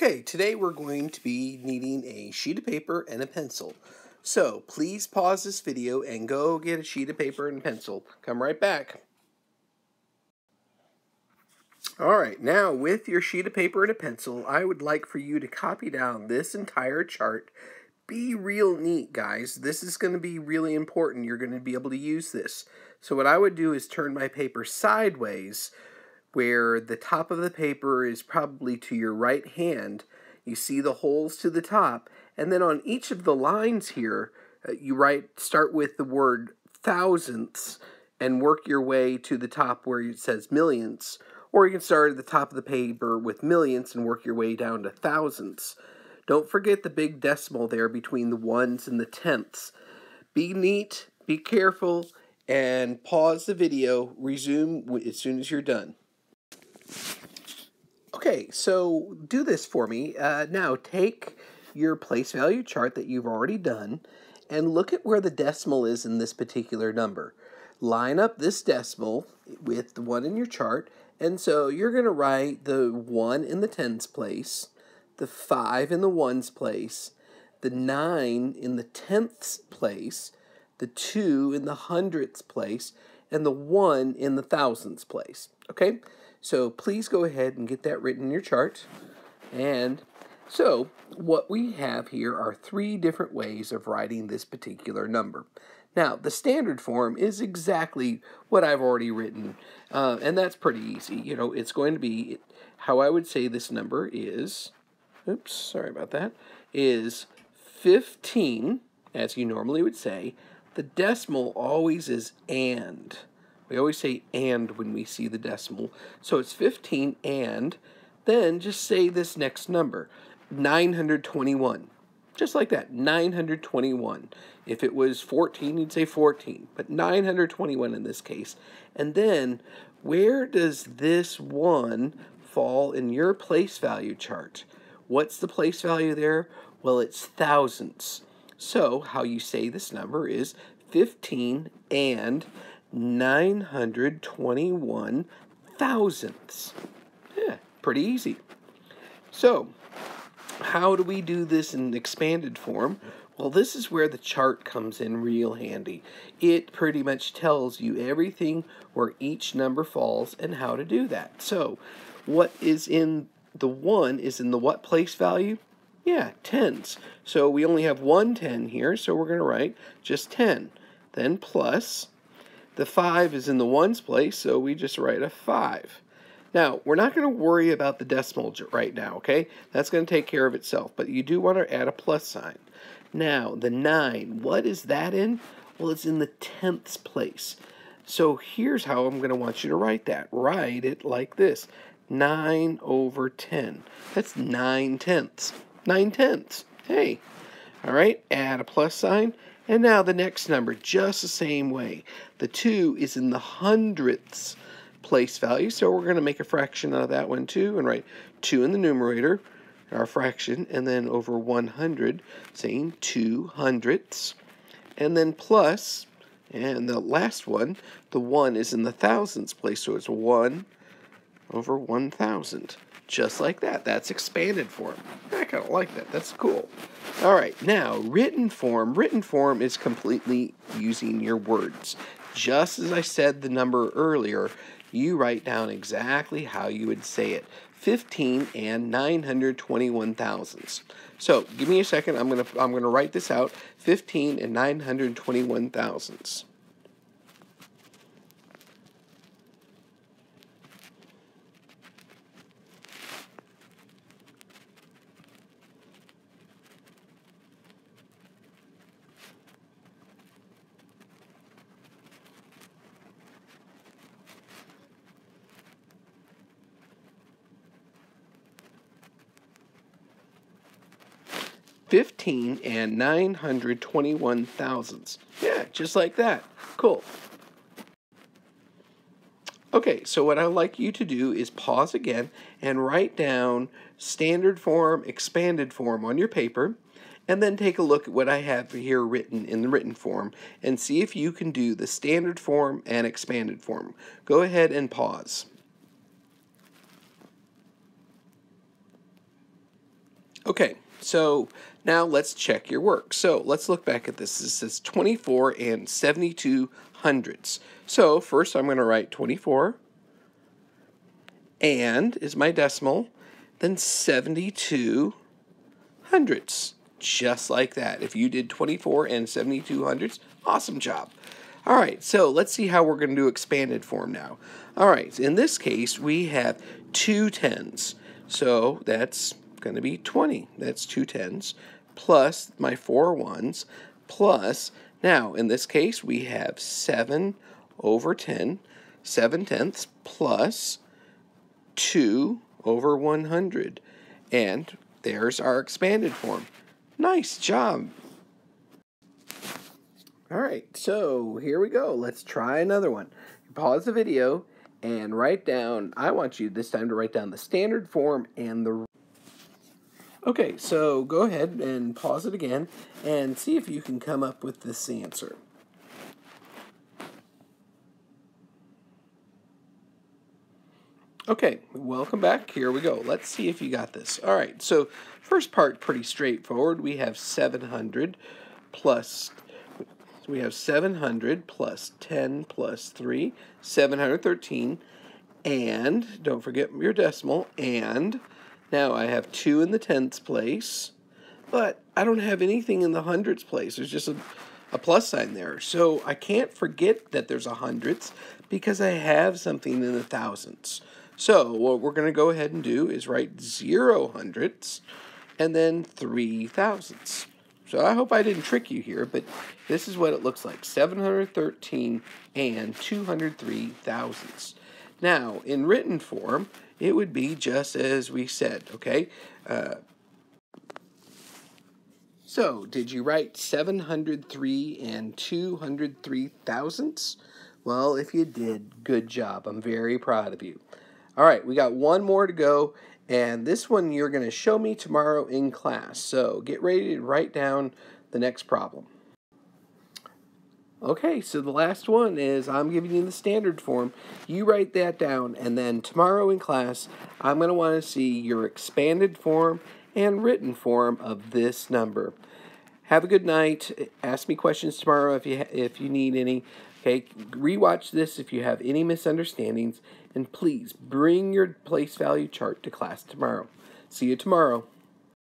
Okay, today we're going to be needing a sheet of paper and a pencil. So please pause this video and go get a sheet of paper and pencil. Come right back. Alright, now with your sheet of paper and a pencil, I would like for you to copy down this entire chart. Be real neat, guys. This is going to be really important. You're going to be able to use this. So what I would do is turn my paper sideways, where the top of the paper is probably to your right hand. You see the holes to the top, and then on each of the lines here, start with the word thousandths and work your way to the top where it says millions. Or you can start at the top of the paper with millions and work your way down to thousandths. Don't forget the big decimal there between the ones and the tenths. Be neat, be careful, and pause the video. Resume as soon as you're done. Okay, so do this for me. Now take your place value chart that you've already done and look at where the decimal is in this particular number. Line up this decimal with the one in your chart, and so you're going to write the 1 in the tens place, the 5 in the ones place, the 9 in the tenths place, the 2 in the hundredths place, and the 1 in the thousandths place. Okay? So please go ahead and get that written in your chart. And so what we have here are 3 different ways of writing this particular number. Now, the standard form is exactly what I've already written, and that's pretty easy. You know, it's going to be, how I would say this number is, oops, sorry about that, is 15, as you normally would say. The decimal always is and. We always say and when we see the decimal. So it's 15 and then just say this next number, 921. Just like that, 921. If it was 14, you'd say 14, but 921 in this case. And then where does this 1 fall in your place value chart? What's the place value there? Well, it's thousandths. So how you say this number is 15 and 921 thousandths. Yeah, pretty easy. So, how do we do this in expanded form? Well, this is where the chart comes in real handy. It pretty much tells you everything where each number falls and how to do that. So, what is in the 1 is in the what place value? Yeah, tens. So we only have one 10 here, so we're going to write just 10. Then plus, the 5 is in the ones place, so we just write a 5. Now, we're not going to worry about the decimal right now, okay? That's going to take care of itself, but you do want to add a plus sign. Now, the 9, what is that in? Well, it's in the tenths place. So here's how I'm going to want you to write that. Write it like this, 9 over 10. That's 9 tenths. 9 tenths. Hey, all right, add a plus sign. And now the next number, just the same way. The 2 is in the hundredths place value, so we're going to make a fraction out of that one too, and write 2 in the numerator, our fraction, and then over 100, saying 2 hundredths. And then plus, and the last one, the 1 is in the thousandths place, so it's 1 over 1,000. Just like that. That's expanded form. I kind of like that. That's cool. All right, now written form. Written form is completely using your words. Just as I said the number earlier, you write down exactly how you would say it. 15 and 921 thousandths. So give me a second. I'm gonna write this out. 15 and 921 thousandths. 15 and 921 thousandths. Yeah, just like that. Cool. Okay, so what I'd like you to do is pause again and write down standard form, expanded form on your paper, and then take a look at what I have here written in the written form and see if you can do the standard form and expanded form. Go ahead and pause. Okay, so now let's check your work. So let's look back at this. This says 24 and 72 hundredths. So first I'm going to write 24 and is my decimal, then 72 hundredths. Just like that. If you did 24 and 72 hundredths, awesome job. All right, so let's see how we're going to do expanded form now. All right, in this case, we have 2 tens. So that's going to be 20. That's 2 tens plus my 4 ones plus, now in this case, we have 7 over 10, 7 tenths plus 2 over 100. And there's our expanded form. Nice job. All right, so here we go. Let's try another one. Pause the video and write down, I want you this time to write down the standard form and the... Okay, so go ahead and pause it again and see if you can come up with this answer. Okay, welcome back. Here we go. Let's see if you got this. All right, so first part, pretty straightforward. We have 700 plus 10 plus 3, 713, and don't forget your decimal, and now I have 2 in the tenths place, but I don't have anything in the hundredths place. There's just a plus sign there. So I can't forget that there's a hundredths because I have something in the thousandths. So what we're going to go ahead and do is write 0 hundredths and then 3 thousandths. So I hope I didn't trick you here, but this is what it looks like. 713 and 203 thousandths. Now, in written form, it would be just as we said, okay? So, did you write 703 and 203 thousandths? Well, if you did, good job. I'm very proud of you. All right, we got one more to go, and this one you're going to show me tomorrow in class. So get ready to write down the next problem. Okay, so the last one is I'm giving you the standard form. You write that down, and then tomorrow in class, I'm going to want to see your expanded form and written form of this number. Have a good night. Ask me questions tomorrow if you need any. Okay, rewatch this if you have any misunderstandings, and please bring your place value chart to class tomorrow. See you tomorrow.